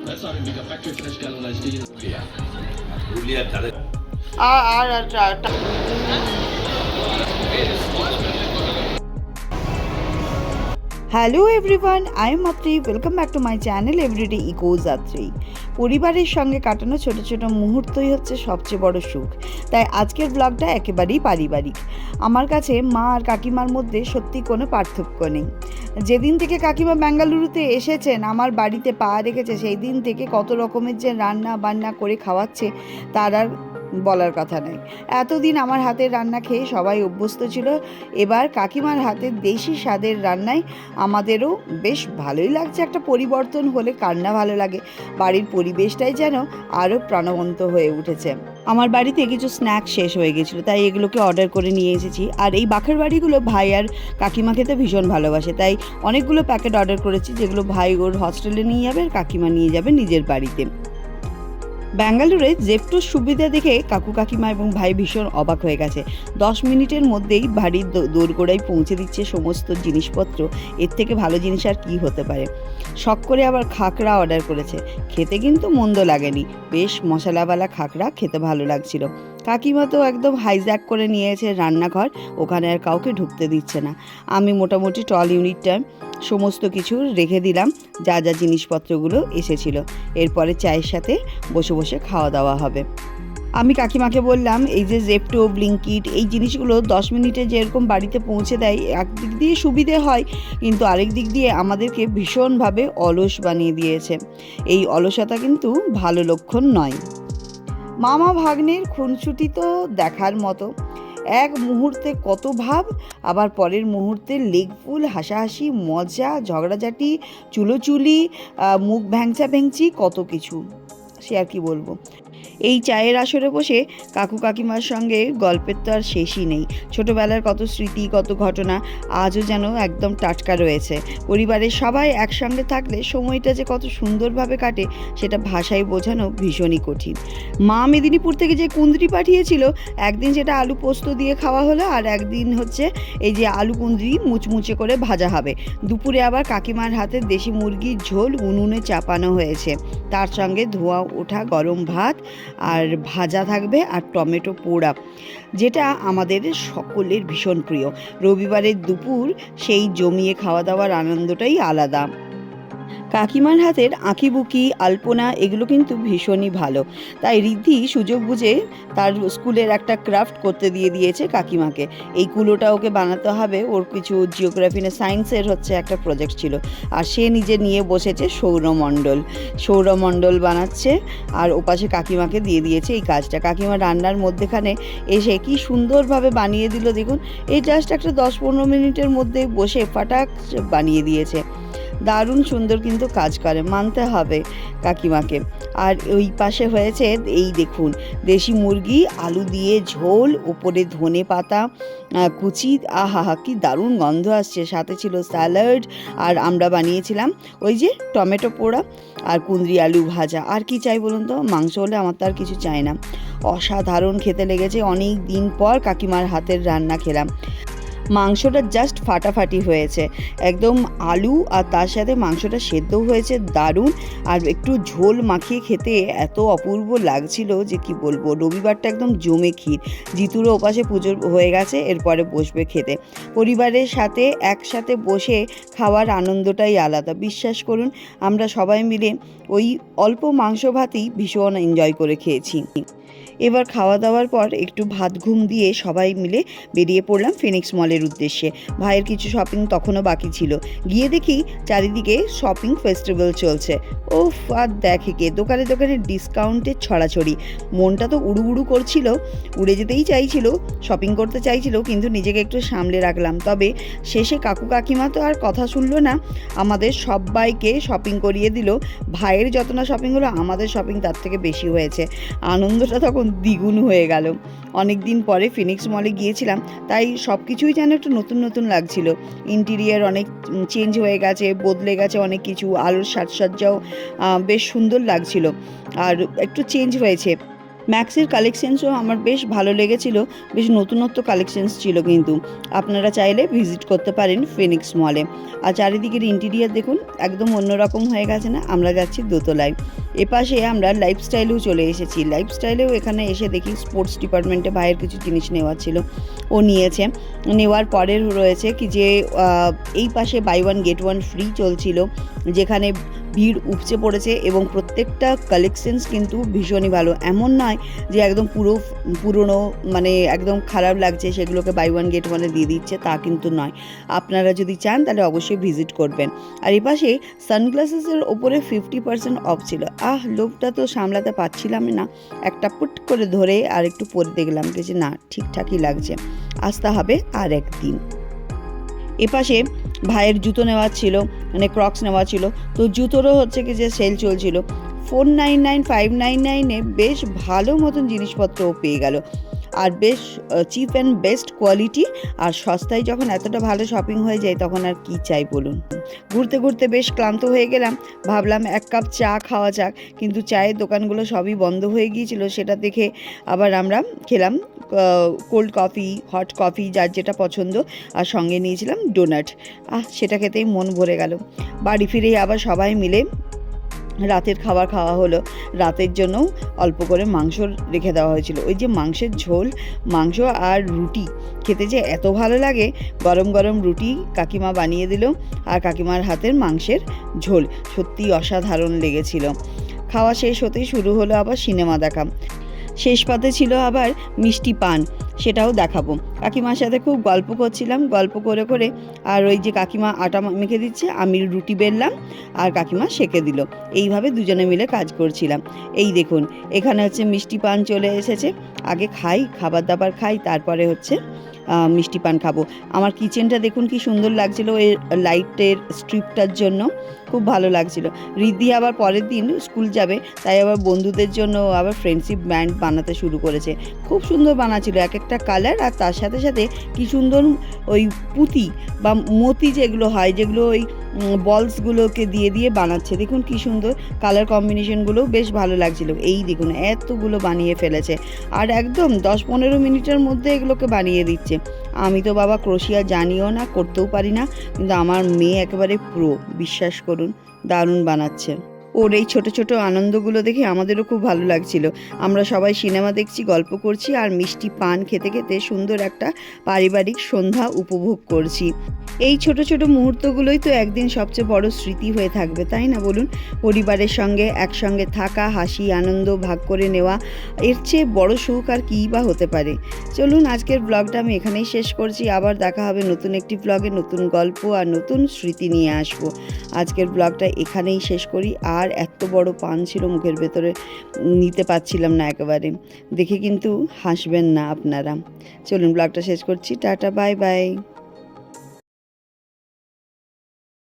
Das har vi factory fresh galon steel. আর hello everyone, I am Matri. Welcome back to my channel everyday eco Yatri. পরিবারের সঙ্গে কাটানো ছোট ছোট মুহূর্তই হচ্ছে সবচেয়ে বড় সুখ। তাই আজকের ব্লগটা একেবারেই পারিবারিক। আমার কাছে মা আর কাকিমার মধ্যে সত্যি কোনো পার্থক্য নেই। যেদিন থেকে কাকিমা বেঙ্গালুরুতে এসেছেন, আমার বাড়িতে পা রেখেছে, সেই দিন থেকে কত রকমের যে রান্না বান্না করে খাওয়াচ্ছে তার আর বলার কথা নয়। এতদিন আমার হাতের রান্না খেয়ে সবাই অভ্যস্ত ছিল। এবার কাকিমার হাতের দেশি স্বাদের রান্নায় আমাদেরও বেশ ভালোই লাগছে। একটা পরিবর্তন হলে কার না ভালো লাগে। বাড়ির পরিবেশটাই যেন আরও প্রাণবন্ত হয়ে উঠেছে। আমার বাড়িতে কিছু স্ন্যাক্স শেষ হয়ে গেছিলো, তাই এগুলোকে অর্ডার করে নিয়ে এসেছি। আর এই বাখের বাড়িগুলো ভাই আর কাকিমা খেতে ভীষণ ভালোবাসে, তাই অনেকগুলো প্যাকেট অর্ডার করেছি, যেগুলো ভাই ওর হস্টেলে নিয়ে যাবে আর কাকিমা নিয়ে যাবে নিজের বাড়িতে। ব্যাঙ্গালোরে জেপ্টোর সুবিধা দেখে কাকু কাকিমা এবং ভাই ভীষণ অবাক হয়ে গেছে। 10 মিনিটের মধ্যেই বাড়ির দোরগোড়ায় পৌঁছে দিচ্ছে সমস্ত জিনিসপত্র। এর থেকে ভালো জিনিস আর কী হতে পারে। শখ করে আবার খাকড়া অর্ডার করেছে। খেতে কিন্তু মন্দ লাগেনি, বেশ মশলাওয়ালা খাকড়া, খেতে ভালো লাগছিল। কাকিমা তো একদম হাইজ্যাক করে নিয়েছে রান্নাঘর, ওখানে আর কাউকে ঢুকতে দিচ্ছে না। আমি মোটামুটি টল ইউনিটটা সমস্ত কিছু রেখে দিলাম, যা যা জিনিসপত্রগুলো এসেছিল। এরপরে চায়ের সাথে বসে বসে খাওয়া দাওয়া হবে। আমি কাকিমাকে বললাম, এই যে জেপ্টো, ব্লিঙ্কিট, এই জিনিসগুলো 10 মিনিটে যেরকম বাড়িতে পৌঁছে দেয়, একদিক দিয়ে সুবিধে হয়, কিন্তু আরেক দিক দিয়ে আমাদেরকে ভীষণভাবে অলস বানিয়ে দিয়েছে। এই অলসতা কিন্তু ভালো লক্ষণ নয়। মামা ভাগ্নের খুনসুটি তো দেখার মতো। এক মুহূর্তে কত ভাব, আবার পরের মুহূর্তে লেগফুল, হাসাহাসি, মজা, ঝগড়াঝাটি, চুলোচুলি, মুখ ভ্যাংচা ভ্যাংচি, কত কিছু সে আর কি বলবো। এই চায়ের আসরে বসে কাকু কাকিমার সঙ্গে গল্পের তো আর শেষই নেই। ছোটোবেলার কত স্মৃতি, কত ঘটনা আজও যেন একদম টাটকা রয়েছে। পরিবারের সবাই একসঙ্গে থাকলে সময়টা যে কত সুন্দরভাবে কাটে সেটা ভাষায় বোঝানো ভীষণই কঠিন। মা মেদিনীপুর থেকে যে কুঁদরি পাঠিয়েছিল, একদিন সেটা আলু পোস্ত দিয়ে খাওয়া হলো, আর একদিন হচ্ছে এই যে আলু কুঁদরি মুচমুচে করে ভাজা হবে। দুপুরে আবার কাকিমার হাতে দেশি মুরগির ঝোল উনুনে চাপানো হয়েছে, তার সঙ্গে ধোঁয়া ওঠা গরম ভাত আর ভাজা থাকবে, আর টমেটো পোড়া, যেটা আমাদের সকলের ভীষণ প্রিয়। রবিবারের দুপুর সেই জমিয়ে খাওয়া দাওয়ার আনন্দটাই আলাদা। কাকিমার হাতের আঁকিবুকি, আলপনা, এগুলো কিন্তু ভীষণই ভালো। তাই রিদ্ধি সুযোগ বুঝে তার স্কুলের একটা ক্রাফট করতে দিয়েছে কাকিমাকে। এই কুলোটা ওকে বানাতে হবে, ওর কিছু জিওগ্রাফি না সায়েন্সের হচ্ছে একটা প্রজেক্ট ছিল, আর সে নিজে নিয়ে বসেছে সৌরমণ্ডল বানাচ্ছে, আর ওপাশে কাকিমাকে দিয়ে দিয়েছে এই কাজটা। কাকিমা রান্নার মধ্যেখানে এসে কি সুন্দরভাবে বানিয়ে দিল দেখুন। এই জাস্ট একটা 10-15 মিনিটের মধ্যে বসে ফাটাক বানিয়ে দিয়েছে। দারুণ সুন্দর কিন্তু কাজ করে, মানতে হবে কাকিমাকে। আর ওই পাশে হয়েছে এই দেখুন, দেশি মুরগি আলু দিয়ে ঝোল, ওপরে ধনে পাতা কুচি, আহা হা কি দারুণ গন্ধ আসছে। সাথে ছিল স্যালাড, আর আমরা বানিয়েছিলাম ওই যে টমেটো পোড়া আর কুঁদরি আলু ভাজা। আর কি চাই বলুন তো, মাংস হলে আমার তো আর কিছু চাই না। অসাধারণ খেতে লেগেছে। অনেক দিন পর কাকিমার হাতের রান্না খেলাম। মাংসটা জাস্ট ফাটাফাটি হয়েছে একদম। আলু আর তার সাথে মাংসটা সেদ্ধও হয়েছে দারুণ, আর একটু ঝোল মাখিয়ে খেতে এত অপূর্ব লাগছিল যে কি বলবো। রবিবারটা একদম জমে ক্ষীর। জিতুরও ওপাশে পুজো হয়ে গেছে, এরপরে বসবে খেতে। পরিবারের সাথে একসাথে বসে খাওয়ার আনন্দটাই আলাদা। বিশ্বাস করুন, আমরা সবাই মিলে ওই অল্প মাংস ভাতেই ভীষণ এনজয় করে খেয়েছি। এবার খাওয়া দাওয়ার পর একটু ভাত ঘুম দিয়ে সবাই মিলে বেরিয়ে পড়লাম ফিনিক্স মলের উদ্দেশ্যে। ভাইয়ের কিছু শপিং তখনও বাকি ছিল। গিয়ে দেখি চারিদিকে শপিং ফেস্টিভ্যাল চলছে। ওফ, আর দেখে কে, দোকানে দোকানে ডিসকাউন্টের ছড়াছড়ি। মনটা তো উড়ু উড়ু করছিল, উড়ে যেতেই চাইছিল, শপিং করতে চাইছিল, কিন্তু নিজেকে একটু সামলে রাখলাম। তবে শেষে কাকু কাকিমা তো আর কথা শুনলো না, আমাদের সবাইকে শপিং করিয়ে দিল। ভাইয়ের যত না শপিং হলো, আমাদের শপিং তার থেকে বেশি হয়েছে। আনন্দটা তখন দ্বিগুণ হয়ে গেল। অনেক দিন পরে ফিনিক্স মলে গিয়েছিলাম, তাই সব কিছুই যেন একটু নতুন নতুন লাগছিল। ইন্টিরিয়ার অনেক চেঞ্জ হয়ে গেছে, বদলে গেছে অনেক কিছু। আলোর সাজসজ্জাও বেশ সুন্দর লাগছিল, আর একটু চেঞ্জ হয়েছে। ম্যাক্সের কালেকশনসও আমার বেশ ভালো লেগেছিল, বেশ নতুনত্ব কালেকশনস ছিল, কিন্তু আপনারা চাইলে ভিজিট করতে পারেন ফিনিক্স মলে। আর চারিদিকের ইন্টিরিয়ার দেখুন, একদম অন্যরকম হয়ে গেছে না? আমরা যাচ্ছি দোতলায়। এপাশে আমরা লাইফস্টাইলেও চলে এসেছি। লাইফস্টাইলেও এখানে এসে দেখি স্পোর্টস ডিপার্টমেন্টে ভাইয়ের কিছু জিনিস নেওয়ার ছিল, ও নিয়েছে। নেওয়ার পরের রয়েছে কি যে এই পাশে buy one get one free চলছিল, যেখানে ভিড় উপচে পড়েছে এবং প্রত্যেকটা কালেকশনস কিন্তু ভীষণই ভালো। এমন নয় যে একদম পুরনো মানে একদম খারাপ লাগছে সেগুলোকে বাই ওয়ান গেট ওয়ানে দিয়ে দিচ্ছে, তা কিন্তু নয়। আপনারা যদি চান তাহলে অবশ্যই ভিজিট করবেন। আর এপাশে সানগ্লাসেসের ওপরে 50% অফ ছিল। লোভটা তো সামলাতে পারছিলাম না, একটা পুট করে ধরে আর একটু পরে দেখলাম যে না, ঠিকঠাকই লাগছে, আসতে হবে আর একদিন। এপাশে ভাইয়ের জুতো নেওয়ার ছিল, মানে ক্রক্স নেওয়া ছিল, তো জুতোরও হচ্ছে কি যে সেল চলছিল। 499 599 বেশ ভালো মতন জিনিসপত্র পেয়ে গেল, আর বেশ চিপ অ্যান্ড বেস্ট কোয়ালিটি। আর সস্তায় যখন এতটা ভালো শপিং হয়ে যায় তখন আর কি চাই বলুন। ঘুরতে ঘুরতে বেশ ক্লান্ত হয়ে গেলাম, ভাবলাম এক কাপ চা খাওয়া যাক, কিন্তু চায়ের দোকানগুলো সবই বন্ধ হয়ে গিয়েছিল। সেটা দেখে আবার আমরা খেলাম কোল্ড কফি, হট কফি, যার যেটা পছন্দ, আর সঙ্গে নিয়েছিলাম ডোনাট। সেটা খেতেই মন ভরে গেল। বাড়ি ফিরেই আবার সবাই মিলে রাতের খাবার খাওয়া হলো। রাতের জন্য অল্প করে মাংস রেখে দেওয়া হয়েছিল। ওই যে মাংসের ঝোল, মাংস আর রুটি খেতে যে এত ভালো লাগে। গরম গরম রুটি কাকিমা বানিয়ে দিল, আর কাকিমার হাতের মাংসের ঝোল সত্যি অসাধারণ লেগেছিল। খাওয়া শেষ হতেই শুরু হলো আবার সিনেমা দেখা। শেষ পাতে ছিল আবার মিষ্টি পান, সেটাও দেখাবো। কাকিমার সাথে খুব গল্প করছিলাম, গল্প করে করে। আর ওই যে কাকিমা আটা মেখে দিচ্ছে, আমি রুটি বেললাম, আর কাকিমা সেঁকে দিল। এইভাবে দুজনে মিলে কাজ করছিলাম। এই দেখুন, এখানে হচ্ছে মিষ্টি পান চলে এসেছে। আগে খাই, খাবার দাবার খাই, তারপরে হচ্ছে মিষ্টি পান খাবো। আমার কিচেনটা দেখুন কি সুন্দর লাগছিল ওই লাইটের স্ট্রিপটার জন্য, খুব ভালো লাগছিল। রিদ্ধি আবার পরের দিন স্কুল যাবে, তাই আবার বন্ধুদের জন্য আবার ফ্রেন্ডশিপ ব্যান্ড বানাতে শুরু করেছে। খুব সুন্দর বানাচ্ছিল, এক একটা কালার, আর তার সাথে সাথে কি সুন্দর ওই পুঁতি বা মতি যেগুলো হয়, যেগুলো ওই বলসগুলোকে দিয়ে দিয়ে বানাচ্ছে। দেখুন কি সুন্দর কালার কম্বিনেশনগুলোও বেশ ভালো লাগছিল। এই দেখুন এতগুলো বানিয়ে ফেলেছে, আর একদম 10-15 মিনিটের মধ্যে এগুলোকে বানিয়ে দিচ্ছে। আমি তো বাবা ক্রোশিয়া জানিও না, করতেও পারি না, কিন্তু আমার মেয়ে একেবারে প্রো, বিশ্বাস করুন, দারুণ বানাচ্ছে। ওর এই ছোট ছোট আনন্দগুলো দেখে আমাদেরও খুব ভালো লাগছিল। আমরা সবাই সিনেমা দেখছি, গল্প করছি, আর মিষ্টি পান খেতে খেতে সুন্দর একটা পারিবারিক সন্ধ্যা উপভোগ করছি। এই ছোট ছোট মুহূর্তগুলোই তো একদিন সবচেয়ে বড় স্মৃতি হয়ে থাকবে, তাই না বলুন? পরিবারের সঙ্গে একসঙ্গে থাকা, হাসি আনন্দ ভাগ করে নেওয়া, এর চেয়ে বড় সুখ আর কী বা হতে পারে। চলুন আজকের ব্লগটা আমি এখানেই শেষ করছি। আবার দেখা হবে নতুন একটি ব্লগে, নতুন গল্প আর নতুন স্মৃতি নিয়ে আসবো। আজকের ব্লগটা এখানেই শেষ করি। আর এত বড় পান ছিল মুখের ভেতরে, নিতে পারছিলাম না একেবারে। দেখে কিন্তু হাসবেন না আপনারা। চলুন ব্লগটা শেষ করছি। Tata, bye bye.